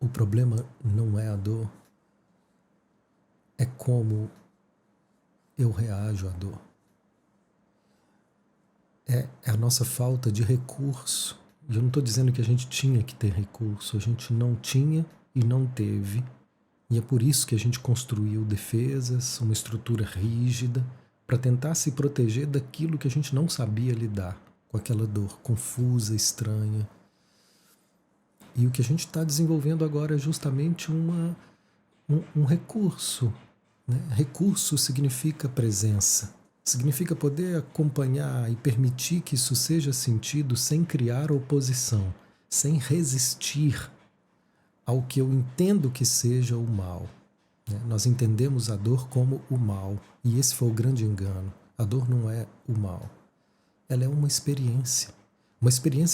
o problema não é a dor, é como eu reajo à dor. É a nossa falta de recurso. E eu não estou dizendo que a gente tinha que ter recurso, a gente não tinha e não teve. E é por isso que a gente construiu defesas, uma estrutura rígida, para tentar se proteger daquilo que a gente não sabia lidar, com aquela dor confusa, estranha. E o que a gente está desenvolvendo agora é justamente um recurso. Né? Recurso significa presença, significa poder acompanhar e permitir que isso seja sentido sem criar oposição, sem resistir ao que eu entendo que seja o mal. Né? Nós entendemos a dor como o mal, e esse foi o grande engano. A dor não é o mal, ela é uma experiência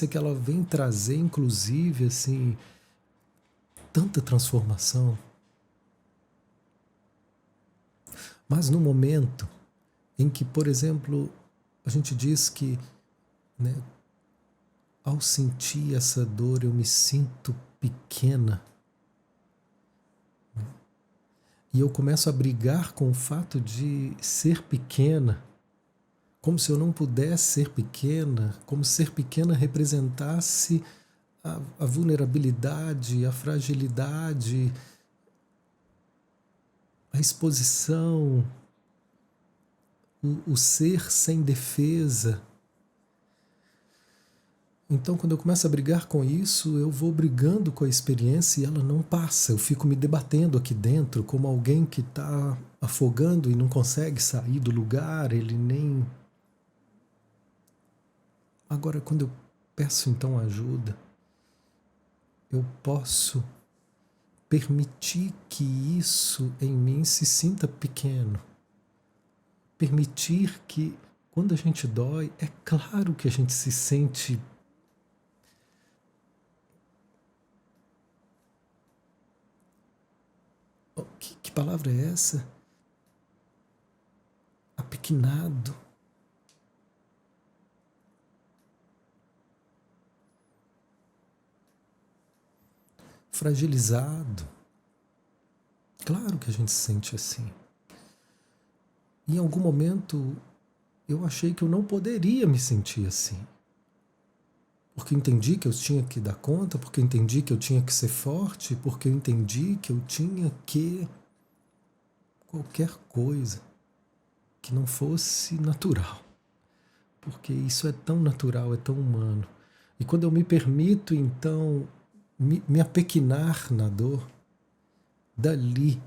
que ela vem trazer, inclusive, assim, tanta transformação. Mas no momento em que, por exemplo, a gente diz que, né, ao sentir essa dor eu me sinto pequena, né, e eu começo a brigar com o fato de ser pequena, como se eu não pudesse ser pequena, como se ser pequena representasse a vulnerabilidade, a fragilidade, a exposição, o ser sem defesa. Então, quando eu começo a brigar com isso, eu vou brigando com a experiência e ela não passa. Eu fico me debatendo aqui dentro como alguém que está afogando e não consegue sair do lugar, ele nem... Agora, quando eu peço então ajuda, eu posso permitir que isso em mim se sinta pequeno. Permitir que, quando a gente dói, é claro que a gente se sente... Que palavra é essa? Apequenado. Fragilizado. Claro que a gente se sente assim. E em algum momento eu achei que eu não poderia me sentir assim. Porque eu entendi que eu tinha que dar conta, porque eu entendi que eu tinha que ser forte, porque eu entendi que eu tinha que... qualquer coisa que não fosse natural. Porque isso é tão natural, é tão humano. E quando eu me permito, então, me apequenar na dor, dali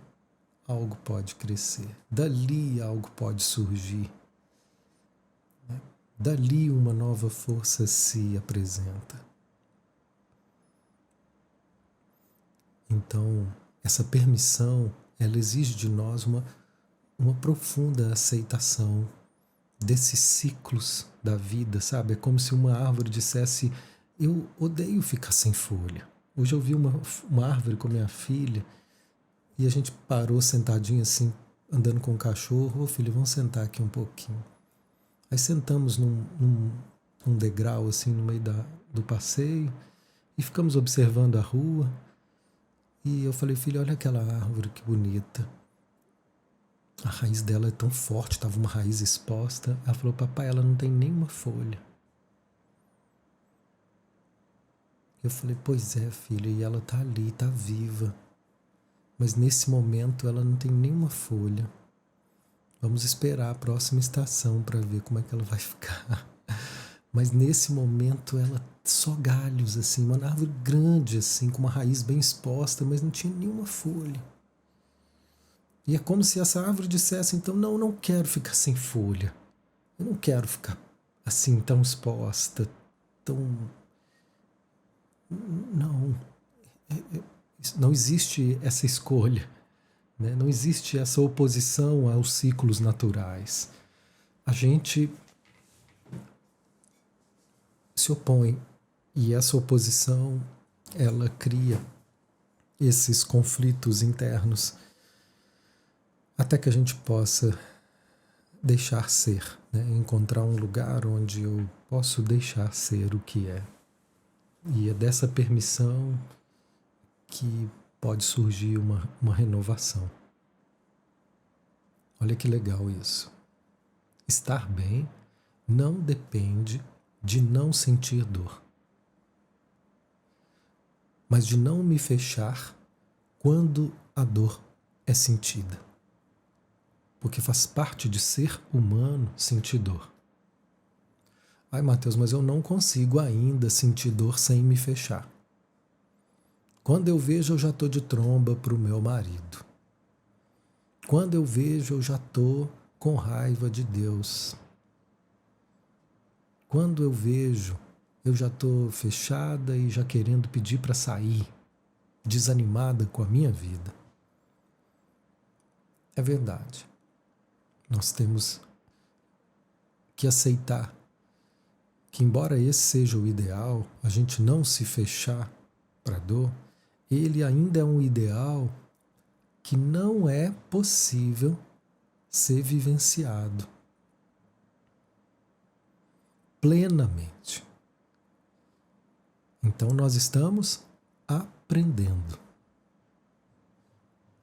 algo pode crescer, dali algo pode surgir, né? Dali uma nova força se apresenta. Então, essa permissão, ela exige de nós uma profunda aceitação desses ciclos da vida, sabe? É como se uma árvore dissesse: eu odeio ficar sem folha. Hoje eu vi uma árvore com minha filha e a gente parou sentadinho assim, andando com o cachorro. Ô filho, vamos sentar aqui um pouquinho. Aí sentamos num degrau assim no meio do passeio e ficamos observando a rua. E eu falei: filho, olha aquela árvore que bonita. A raiz dela é tão forte, estava uma raiz exposta. Ela falou: papai, ela não tem nenhuma folha. Eu falei: pois é, filha, e ela está ali, está viva. Mas nesse momento ela não tem nenhuma folha. Vamos esperar a próxima estação para ver como é que ela vai ficar. Mas nesse momento ela só galhos, assim, uma árvore grande, assim, com uma raiz bem exposta, mas não tinha nenhuma folha. E é como se essa árvore dissesse, então, não, eu não quero ficar sem folha. Eu não quero ficar assim, tão exposta, tão... Não. Não existe essa escolha, né? Não existe essa oposição aos ciclos naturais. A gente se opõe e essa oposição, ela cria esses conflitos internos até que a gente possa deixar ser, né? Encontrar um lugar onde eu posso deixar ser o que é. E é dessa permissão que pode surgir uma renovação. Olha que legal isso. Estar bem não depende de não sentir dor, mas de não me fechar quando a dor é sentida. Porque faz parte de ser humano sentir dor. Ai, Mateus, mas eu não consigo ainda sentir dor sem me fechar. Quando eu vejo, eu já estou de tromba para o meu marido. Quando eu vejo, eu já estou com raiva de Deus. Quando eu vejo, eu já estou fechada e já querendo pedir para sair, desanimada com a minha vida. É verdade. Nós temos que aceitar que, embora esse seja o ideal, a gente não se fechar para a dor, ele ainda é um ideal que não é possível ser vivenciado plenamente. Então nós estamos aprendendo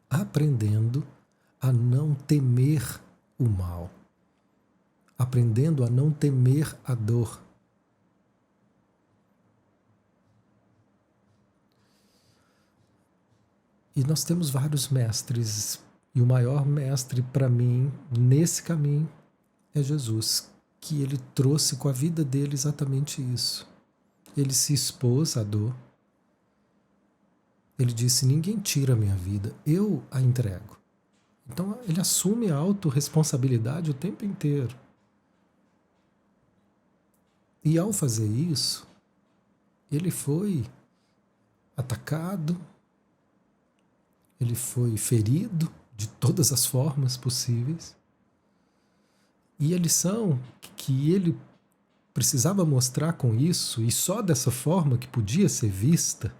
a não temer o mal, aprendendo a não temer a dor. E nós temos vários mestres, e o maior mestre para mim nesse caminho é Jesus, que ele trouxe com a vida dele exatamente isso. Ele se expôs à dor. Ele disse: ninguém tira a minha vida, eu a entrego. Então ele assume a autorresponsabilidade o tempo inteiro. E ao fazer isso, ele foi atacado, ele foi ferido de todas as formas possíveis. E a lição que ele precisava mostrar com isso, e só dessa forma que podia ser vista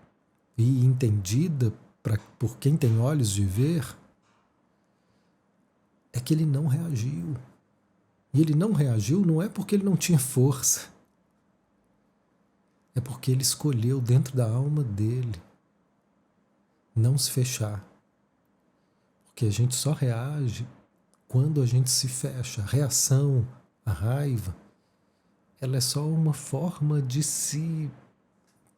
e entendida por quem tem olhos de ver, é que ele não reagiu. E ele não reagiu não é porque ele não tinha força, é porque ele escolheu dentro da alma dele não se fechar. Porque a gente só reage quando a gente se fecha. A reação, a raiva, ela é só uma forma de se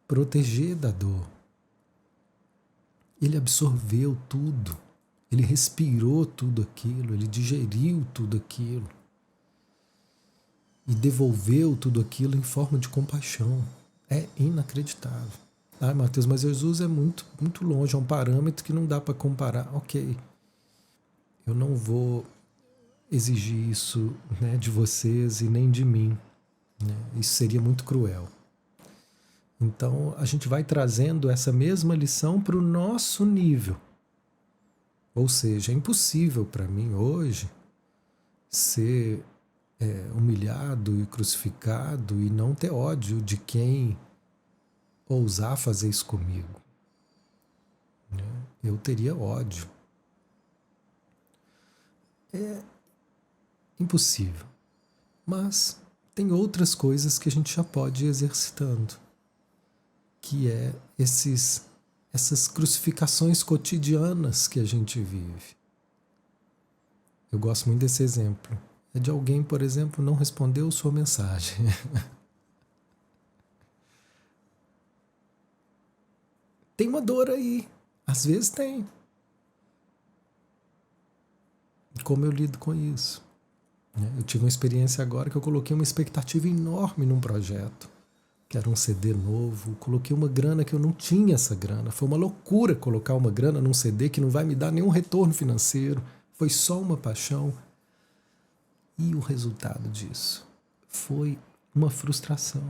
proteger da dor. Ele absorveu tudo, ele respirou tudo aquilo, ele digeriu tudo aquilo e devolveu tudo aquilo em forma de compaixão. É inacreditável. Ah, Mateus, mas Jesus é muito, muito longe, é um parâmetro que não dá para comparar. Ok, eu não vou exigir isso, né, de vocês e nem de mim. Né? Isso seria muito cruel. Então a gente vai trazendo essa mesma lição para o nosso nível. Ou seja, é impossível para mim hoje ser humilhado e crucificado e não ter ódio de quem ousar fazer isso comigo. Né? Eu teria ódio. É impossível. Mas tem outras coisas que a gente já pode ir exercitando, que é essas crucificações cotidianas que a gente vive. Eu gosto muito desse exemplo. É de alguém, por exemplo, não respondeu sua mensagem. Tem uma dor aí. Às vezes tem. Como eu lido com isso? Eu tive uma experiência agora que eu coloquei uma expectativa enorme num projeto, que era um CD novo. Coloquei uma grana que eu não tinha essa grana. Foi uma loucura colocar uma grana num CD que não vai me dar nenhum retorno financeiro. Foi só uma paixão. E o resultado disso foi uma frustração.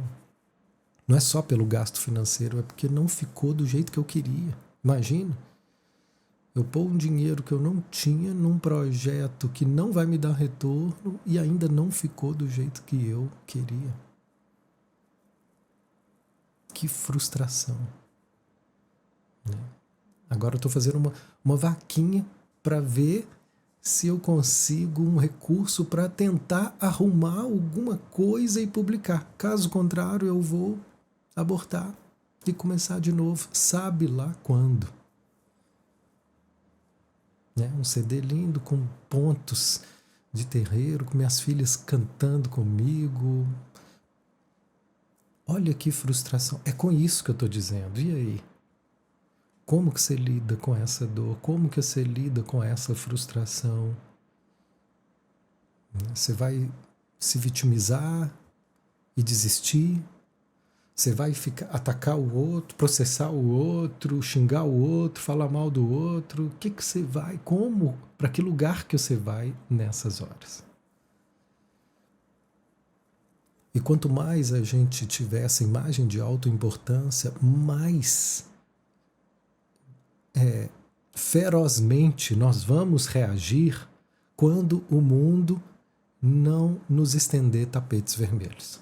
Não é só pelo gasto financeiro, é porque não ficou do jeito que eu queria. Imagina, eu pôr um dinheiro que eu não tinha num projeto que não vai me dar retorno e ainda não ficou do jeito que eu queria. Que frustração. Agora eu estou fazendo uma vaquinha para ver se eu consigo um recurso para tentar arrumar alguma coisa e publicar. Caso contrário, eu vou abortar. e começar de novo, sabe lá quando. Né? Um CD lindo com pontos de terreiro, com minhas filhas cantando comigo. Olha que frustração. É com isso que eu estou dizendo. E aí? Como que você lida com essa dor? Como que você lida com essa frustração? Você vai se vitimizar e desistir? Você vai atacar o outro, processar o outro, xingar o outro, falar mal do outro? O que você vai? Como? Para que lugar que você vai nessas horas? E quanto mais a gente tiver essa imagem de autoimportância, mais ferozmente nós vamos reagir quando o mundo não nos estender tapetes vermelhos.